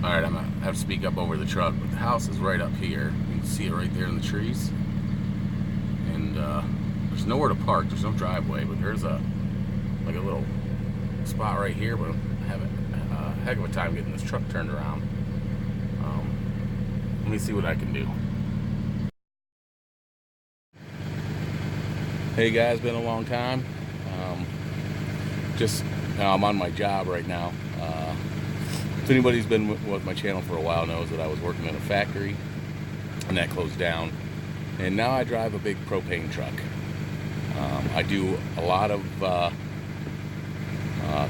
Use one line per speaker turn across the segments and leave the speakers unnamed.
Alright, I'm gonna have to speak up over the truck, but the house is right up here. You can see it right there in the trees. And there's nowhere to park, there's no driveway, but there's a little spot right here, but I'm having a heck of a time getting this truck turned around. Let me see what I can do. Hey guys, been a long time. Just now I'm on my job right now. If anybody's been with my channel for a while knows that I was working in a factory and that closed down, and now I drive a big propane truck. I do a lot of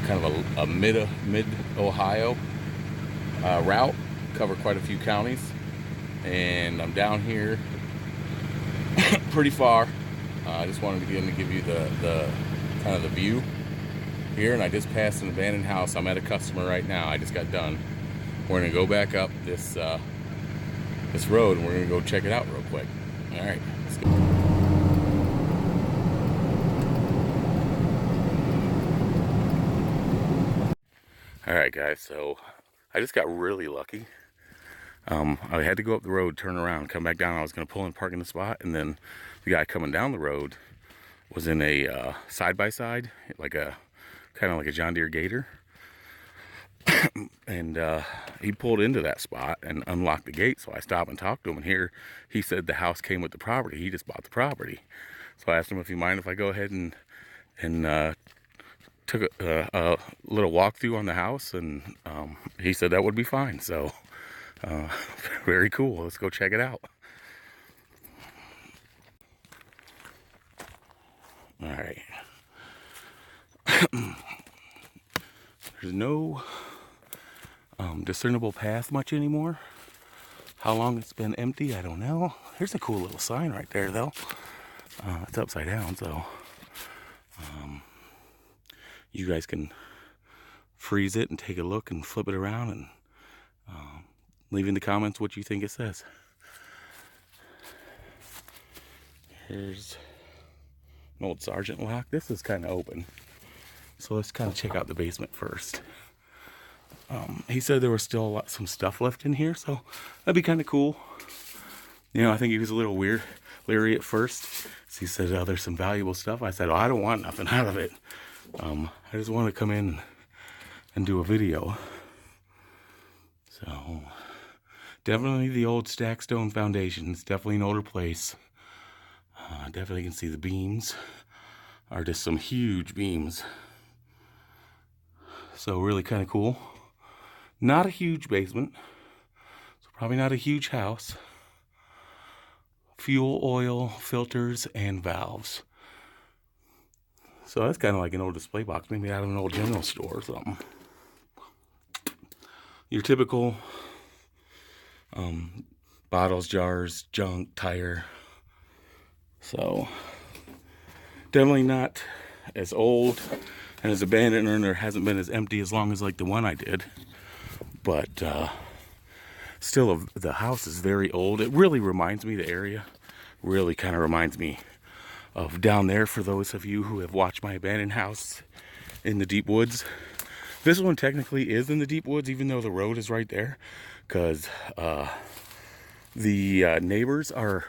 kind of a mid-Ohio route, cover quite a few counties, and I'm down here pretty far. I just wanted to give you the kind of the view here, and I just passed an abandoned house. I'm at a customer right now. I just got done. We're gonna go back up this this road, and we're gonna go check it out real quick. All right, let's go. All right, guys. So I just got really lucky. I had to go up the road, turn around, come back down. I was gonna pull and park in the spot, and then the guy coming down the road was in a side-by-side, like a kind of like a John Deere Gator. And he pulled into that spot and unlocked the gate, so I stopped and talked to him, and here he said the house came with the property. He just bought the property. So I asked him if he mind if I go ahead and took a little walkthrough on the house, and he said that would be fine. So very cool. Let's go check it out. All right. There's no discernible path much anymore. How long it's been empty, I don't know. Here's a cool little sign right there, though. It's upside down, so you guys can freeze it and take a look and flip it around and leave in the comments what you think it says. Here's an old Sergeant lock. This is kind of open, so let's kind of check out the basement first. He said there was still some stuff left in here, so that'd be kind of cool. You know, I think he was a little leery at first. So he said, there's some valuable stuff. I said, oh, I don't want nothing out of it. I just want to come in and do a video. So, definitely the old Stackstone foundation. It's definitely an older place. Definitely can see the beams are just some huge beams. So really kind of cool. Not a huge basement, so probably not a huge house. Fuel, oil, filters, and valves. So that's kind of like an old display box, maybe out of an old general store or something. Your typical bottles, jars, junk, tire. So definitely not as old and as abandoned, or hasn't been as empty as long as like the one I did. But still, the house is very old. It really reminds me, the area really kind of reminds me of down there, for those of you who have watched my abandoned house in the deep woods. This one technically is in the deep woods, even though the road is right there, because the neighbors are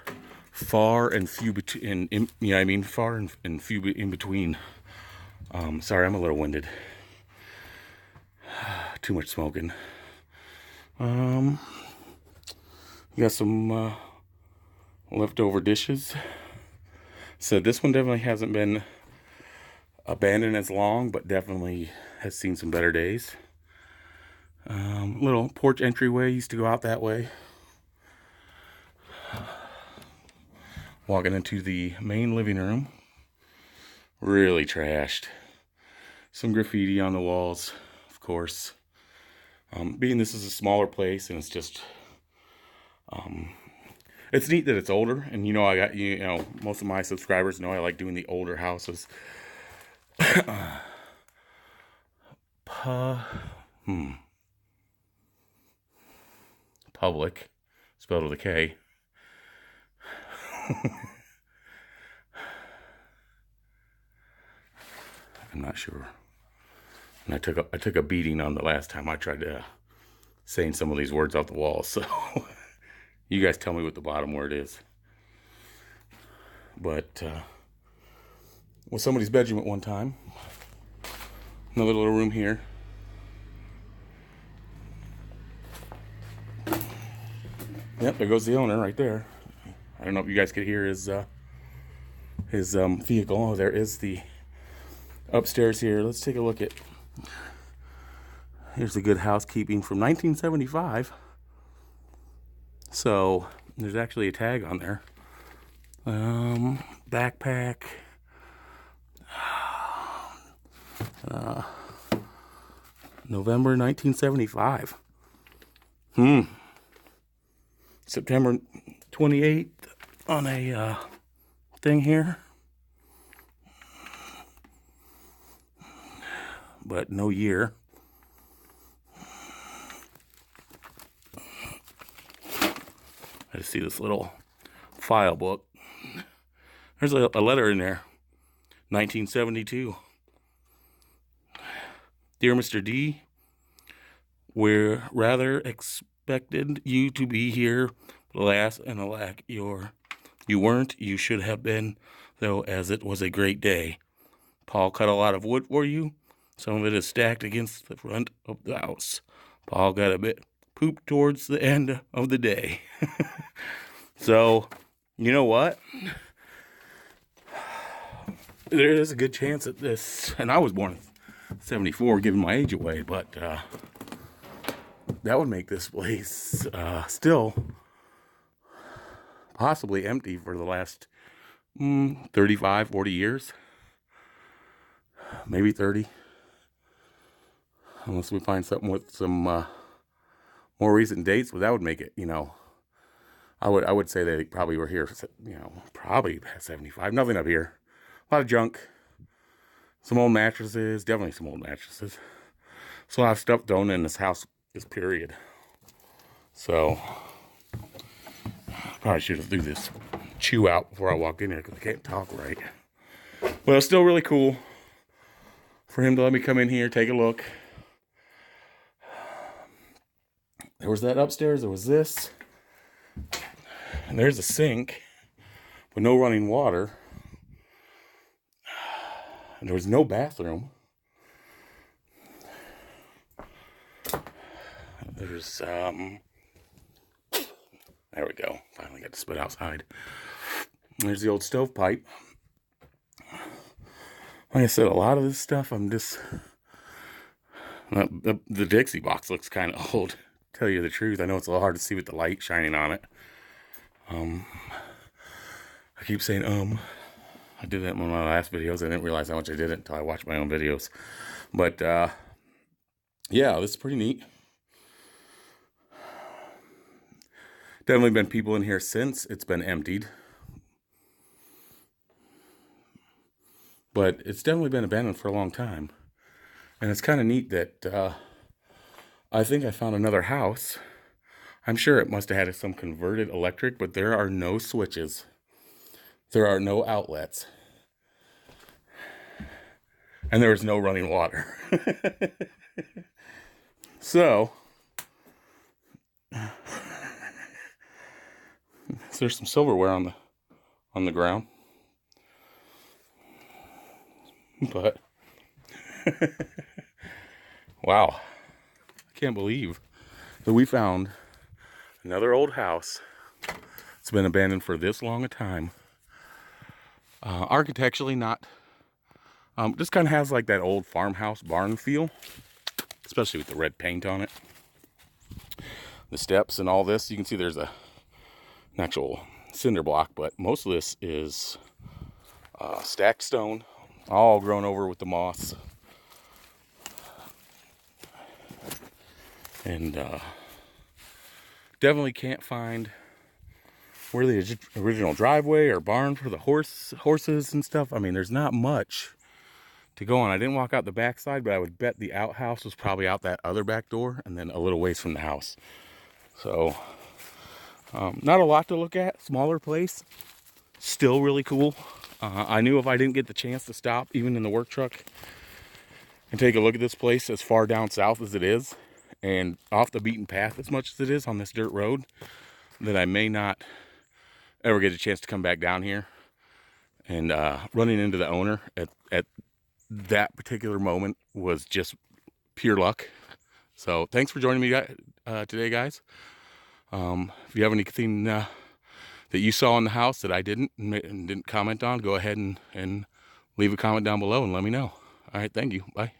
far and few between, you know what I mean? Far and few in between. Sorry, I'm a little winded. Too much smoking. You got some leftover dishes. So this one definitely hasn't been abandoned as long, but definitely has seen some better days. Little porch entryway, used to go out that way. Walking into the main living room. Really trashed. Some graffiti on the walls, of course. Being this is a smaller place, and it's just it's neat that it's older. And you know, I got, you know, most of my subscribers know I like doing the older houses. Public, spelled with a K. I'm not sure. And I took a beating on the last time I tried to saying some of these words off the wall. So you guys tell me what the bottom word is. But was somebody's bedroom at one time. Another little room here. Yep, there goes the owner right there. I don't know if you guys could hear his vehicle. Oh, there is the upstairs here. Let's take a look at. Here's the Good Housekeeping from 1975. So there's actually a tag on there. Backpack. November 1975. September 28th on a thing here. But no year. I just see this little file book. There's a letter in there. 1972. Dear Mr. D, we're rather expected you to be here, but alas and alack, you weren't. You should have been, though, as it was a great day. Paul cut a lot of wood for you. Some of it is stacked against the front of the house. Paul got a bit pooped towards the end of the day. So, you know what? There is a good chance that this, and I was born in 74, giving my age away, but that would make this place still possibly empty for the last 35, 40 years. Maybe 30. Unless we find something with some more recent dates, but that would make it, you know, I would say they probably were here, you know, probably past 75. Nothing up here. A lot of junk. Some old mattresses. Definitely some old mattresses. So a lot of stuff thrown in this house, this period. So, I probably should have threw this chew out before I walked in here because I can't talk right. But it's still really cool for him to let me come in here, take a look. There was that upstairs. There was this. And there's a sink with no running water. And there was no bathroom. There's, there we go. Finally got to spit outside. There's the old stovepipe. Like I said, a lot of this stuff, I'm just... The Dixie box looks kind of old. Tell you the truth, I know it's a little hard to see with the light shining on it. I keep saying I did that in one of my last videos. I didn't realize how much I did it until I watched my own videos. But yeah, this is pretty neat. Definitely been people in here since it's been emptied. But it's definitely been abandoned for a long time. And it's kind of neat that I think I found another house. I'm sure it must have had some converted electric, but there are no switches. There are no outlets. And there is no running water. So, there's some silverware on the ground. But wow. I can't believe that we found another old house. It's been abandoned for this long a time. Architecturally not, just kind of has like that old farmhouse barn feel, especially with the red paint on it. The steps and all this, you can see there's an actual cinder block, but most of this is stacked stone, all grown over with the moss. And definitely can't find where the original driveway or barn for the horses and stuff. I mean, there's not much to go on. I didn't walk out the back side, but I would bet the outhouse was probably out that other back door and then a little ways from the house. So, not a lot to look at. Smaller place. Still really cool. I knew if I didn't get the chance to stop, even in the work truck, and take a look at this place as far down south as it is, and off the beaten path as much as it is on this dirt road, that I may not ever get a chance to come back down here. And running into the owner at that particular moment was just pure luck. So thanks for joining me today, guys. If you have anything that you saw in the house that I didn't comment on, go ahead and leave a comment down below and let me know. All right, thank you. Bye.